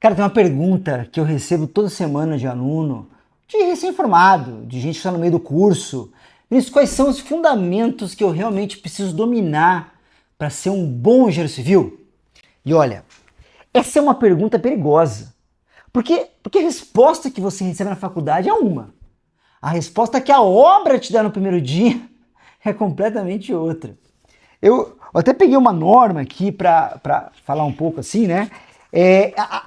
Cara, tem uma pergunta que eu recebo toda semana de aluno, de recém-formado, de gente que está no meio do curso. Vinícius, quais são os fundamentos que eu realmente preciso dominar para ser um bom engenheiro civil? E olha, essa é uma pergunta perigosa. Porque a resposta que você recebe na faculdade é uma. A resposta que a obra te dá no primeiro dia é completamente outra. Eu até peguei uma norma aqui para falar um pouco assim, né?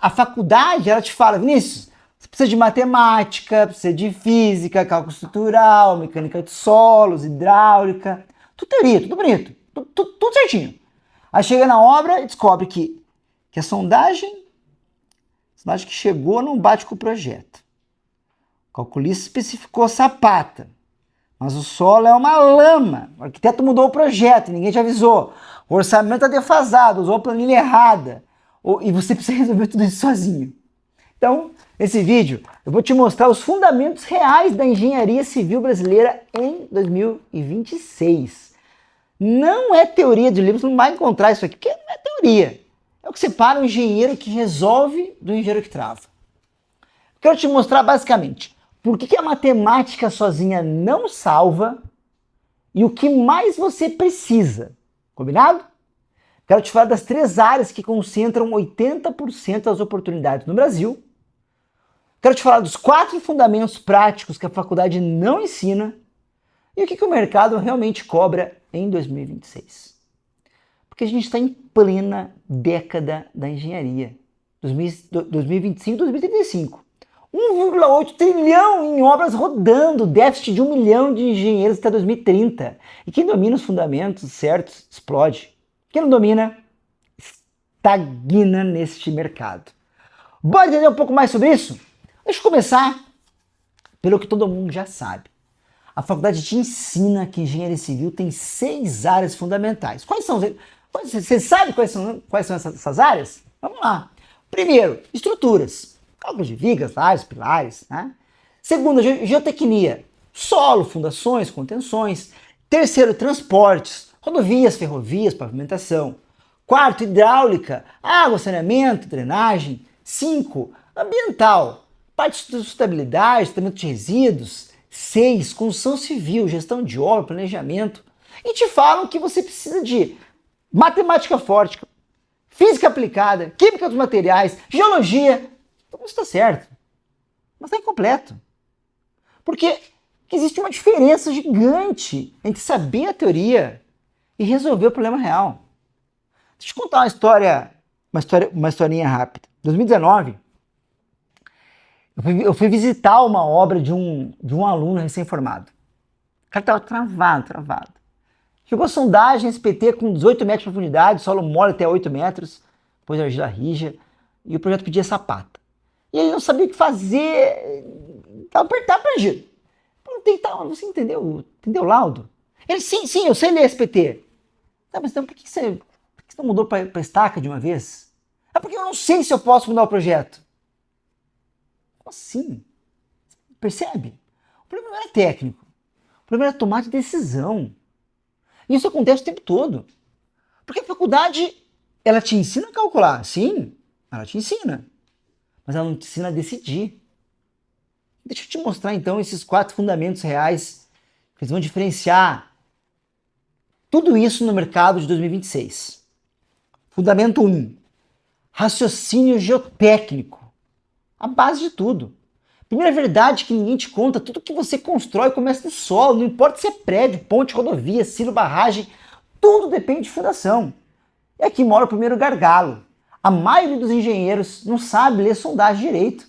A faculdade, ela te fala, Vinícius, você precisa de matemática, precisa de física, cálculo estrutural, mecânica de solos, hidráulica, tudo teoria, tudo bonito, tudo certinho. Aí chega na obra e descobre que a sondagem que chegou não bate com o projeto. O calculista especificou sapata, mas o solo é uma lama. O arquiteto mudou o projeto, ninguém te avisou. O orçamento está defasado, usou a planilha errada. E você precisa resolver tudo isso sozinho. Então, nesse vídeo, eu vou te mostrar os fundamentos reais da engenharia civil brasileira em 2026. Não é teoria de livros, não vai encontrar isso aqui, porque não é teoria. É o que separa o engenheiro que resolve do engenheiro que trava. Quero te mostrar basicamente por que a matemática sozinha não salva e o que mais você precisa. Combinado? Quero te falar das 3 áreas que concentram 80% das oportunidades no Brasil. Quero te falar dos 4 fundamentos práticos que a faculdade não ensina e o que o mercado realmente cobra em 2026. Porque a gente está em plena década da engenharia, 2025 2035. 1,8 trilhão em obras rodando, déficit de 1 milhão de engenheiros até 2030. E quem domina os fundamentos certos explode. Quem não domina, estagna neste mercado. Bora entender um pouco mais sobre isso? Deixa eu começar pelo que todo mundo já sabe. A faculdade te ensina que engenharia civil tem 6 áreas fundamentais. Quais são? Você sabe quais são essas áreas? Vamos lá. Primeiro, estruturas. Cálculo de vigas, lajes, pilares. Né? Segundo, geotecnia. Solo, fundações, contenções. Terceiro, transportes. Rodovias, ferrovias, pavimentação. Quarto, hidráulica. Água, saneamento, drenagem. 5, ambiental. Parte de sustentabilidade, tratamento de resíduos. 6, construção civil, gestão de obra, planejamento. E te falam que você precisa de matemática forte, física aplicada, química dos materiais, geologia. Tudo isso está certo, mas está incompleto. Porque existe uma diferença gigante entre saber a teoria e resolver o problema real. Deixa eu contar uma historinha rápida. Em 2019, eu fui visitar uma obra de um aluno recém-formado. O cara estava travado. Chegou a sondagem SPT com 18 metros de profundidade, solo mole até 8 metros, depois argila rija, e o projeto pedia sapata. E ele não sabia o que fazer, estava perdido. Perguntei, você entendeu o laudo? Ele, sim, eu sei ler SPT. Tá, mas então por que você não mudou para estaca de uma vez? É porque eu não sei se eu posso mudar o projeto. Como assim? Percebe? O problema não é técnico, o problema é tomar de decisão. E isso acontece o tempo todo. Porque a faculdade, ela te ensina a calcular, sim, ela te ensina. Mas ela não te ensina a decidir. Deixa eu te mostrar então esses 4 fundamentos reais que eles vão diferenciar tudo isso no mercado de 2026. Fundamento 1. Raciocínio geotécnico. A base de tudo. Primeira verdade que ninguém te conta, tudo que você constrói começa no solo, não importa se é prédio, ponte, rodovia, silo, barragem, tudo depende de fundação. E aqui mora o primeiro gargalo. A maioria dos engenheiros não sabe ler sondagem direito.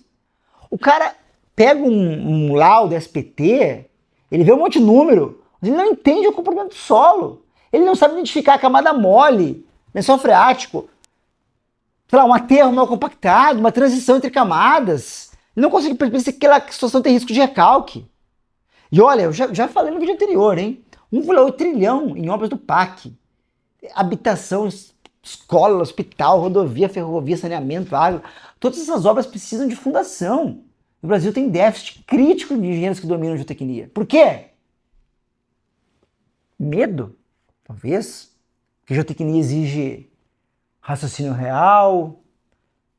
O cara pega um laudo SPT, ele vê um monte de número, mas ele não entende o comportamento do solo. Ele não sabe identificar a camada mole, lençol freático, sei lá, um aterro mal compactado, uma transição entre camadas. Ele não consegue perceber se aquela situação tem risco de recalque. E olha, eu já falei no vídeo anterior, hein? 1,8 trilhão em obras do PAC. Habitação, escola, hospital, rodovia, ferrovia, saneamento, água. Todas essas obras precisam de fundação. O Brasil tem déficit crítico de engenheiros que dominam geotecnia. Por quê? Medo? Talvez. Porque geotecnia exige raciocínio real,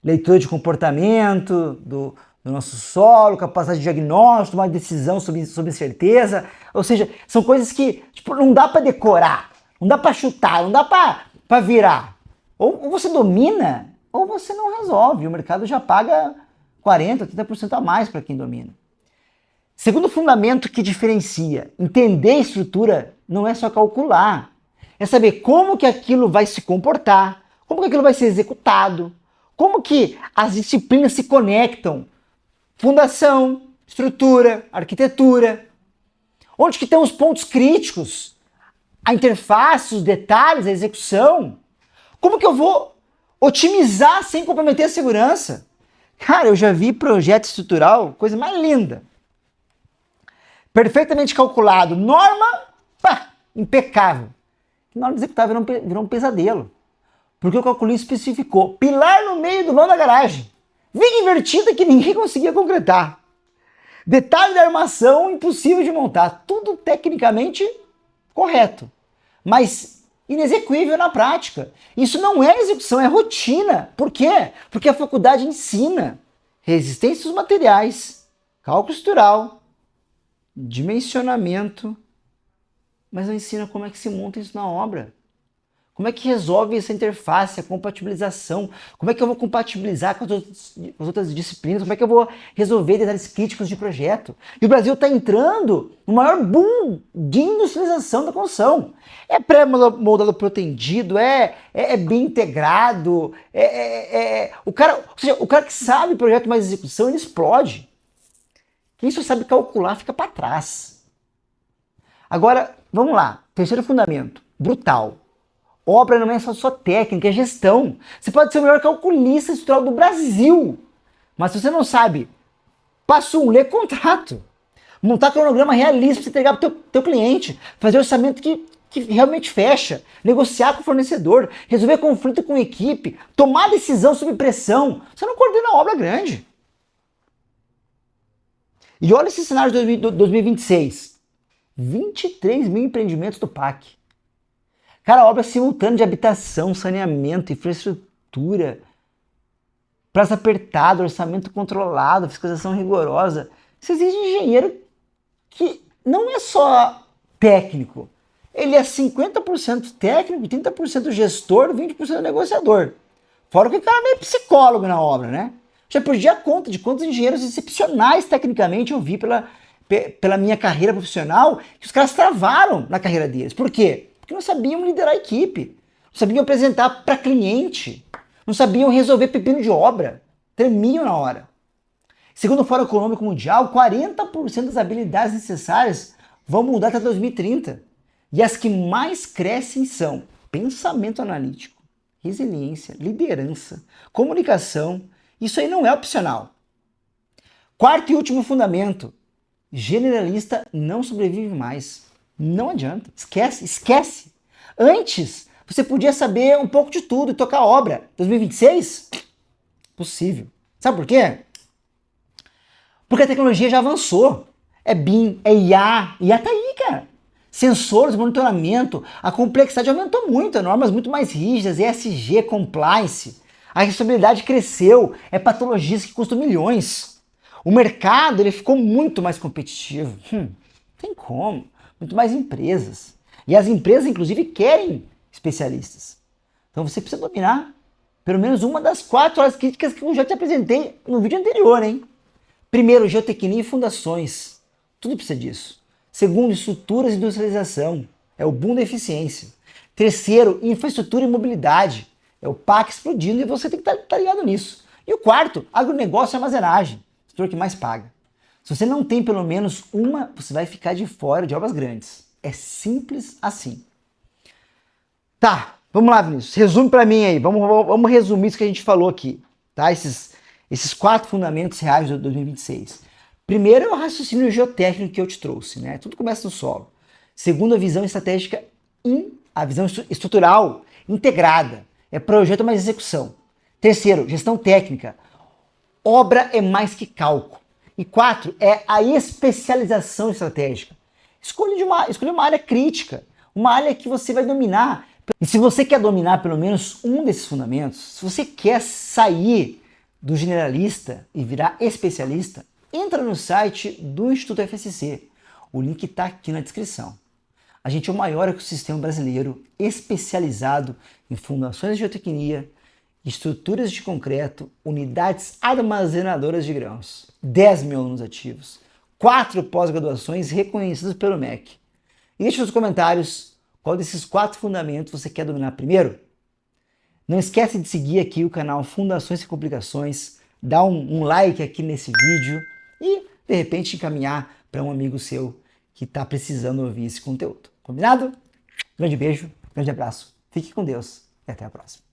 leitura de comportamento do nosso solo, capacidade de diagnóstico, uma decisão sobre certeza. Ou seja, são coisas que tipo, não dá para decorar, não dá para chutar, não dá para virar. Ou você domina, ou você não resolve. O mercado já paga 40%, 30% a mais para quem domina. Segundo fundamento que diferencia, entender a estrutura não é só calcular, é saber como que aquilo vai se comportar, como que aquilo vai ser executado, como que as disciplinas se conectam, fundação, estrutura, arquitetura, onde que estão os pontos críticos, a interface, os detalhes, a execução, como que eu vou otimizar sem comprometer a segurança? Cara, eu já vi projeto estrutural, coisa mais linda. Perfeitamente calculado, norma, pá, impecável. Na hora de executar virou um pesadelo. Porque o calculista especificou pilar no meio do vão da garagem, viga invertida que ninguém conseguia concretar, detalhe da armação impossível de montar, tudo tecnicamente correto, mas inexequível na prática. Isso não é execução, é rotina. Por quê? Porque a faculdade ensina resistência aos materiais, cálculo estrutural, dimensionamento, mas não ensina como é que se monta isso na obra. Como é que resolve essa interface, a compatibilização? Como é que eu vou compatibilizar com as outras disciplinas? Como é que eu vou resolver detalhes críticos de projeto? E o Brasil está entrando no maior boom de industrialização da construção. É pré-moldado protendido, é bem integrado, o cara que sabe projeto mais execução, ele explode. Quem só sabe calcular fica para trás. Agora, vamos lá. Terceiro fundamento, brutal. Obra não é só técnica, é gestão. Você pode ser o melhor calculista estrutural do Brasil, mas se você não sabe, passo 1, ler contrato, montar cronograma realista para você entregar para o teu cliente, fazer orçamento que realmente fecha, negociar com o fornecedor, resolver conflito com a equipe, tomar decisão sob pressão, você não coordena a obra grande. E olha esse cenário de 2026. 23 mil empreendimentos do PAC. Cara, obra simultânea de habitação, saneamento, infraestrutura, prazo apertado, orçamento controlado, fiscalização rigorosa. Isso exige engenheiro que não é só técnico. Ele é 50% técnico, 30% gestor, 20% negociador. Fora que o cara é meio psicólogo na obra, né? Já perdi a conta de quantos engenheiros excepcionais tecnicamente eu vi pela minha carreira profissional que os caras travaram na carreira deles. Por quê? Porque não sabiam liderar a equipe, não sabiam apresentar para cliente, não sabiam resolver pepino de obra, tremiam na hora. Segundo o Fórum Econômico Mundial, 40% das habilidades necessárias vão mudar até 2030. E as que mais crescem são pensamento analítico, resiliência, liderança, comunicação. Isso aí não é opcional. Quarto e último fundamento, generalista não sobrevive mais. Não adianta, esquece. Antes, você podia saber um pouco de tudo e tocar obra. 2026? Possível. Sabe por quê? Porque a tecnologia já avançou. É BIM, é IA. IA tá aí, cara. Sensores, monitoramento, a complexidade aumentou muito, normas muito mais rígidas, ESG, compliance. A responsabilidade cresceu, é patologias que custam milhões. O mercado ele ficou muito mais competitivo. Tem como. Muito mais empresas. E as empresas, inclusive, querem especialistas. Então você precisa dominar pelo menos uma das 4 áreas críticas que eu já te apresentei no vídeo anterior, hein? Primeiro, geotecnia e fundações. Tudo precisa disso. Segundo, estruturas e industrialização. É o boom da eficiência. Terceiro, infraestrutura e mobilidade. É o PAC explodindo e você tem que estar ligado nisso. E o quarto, agronegócio e armazenagem. O setor que mais paga. Se você não tem pelo menos uma, você vai ficar de fora de obras grandes. É simples assim. Tá, vamos lá, Vinícius. Resume para mim aí. Vamos resumir isso que a gente falou aqui. Tá? Esses 4 fundamentos reais de 2026. Primeiro é o raciocínio geotécnico que eu te trouxe, né? Tudo começa no solo. Segundo, a visão estratégica, a visão estrutural integrada. É projeto mais execução. Terceiro, gestão técnica. Obra é mais que cálculo. E 4 é a especialização estratégica. Escolha uma área crítica, uma área que você vai dominar. E se você quer dominar pelo menos um desses fundamentos, se você quer sair do generalista e virar especialista, entra no site do Instituto FSC. O link está aqui na descrição. A gente é o maior ecossistema brasileiro especializado em fundações de geotecnia, estruturas de concreto, unidades armazenadoras de grãos, 10 mil alunos ativos, 4 pós-graduações reconhecidas pelo MEC. E deixe nos comentários qual desses 4 fundamentos você quer dominar primeiro. Não esquece de seguir aqui o canal Fundações e Complicações, dar um like aqui nesse vídeo e, de repente, encaminhar para um amigo seu que está precisando ouvir esse conteúdo. Combinado? Grande beijo, grande abraço, fique com Deus e até a próxima.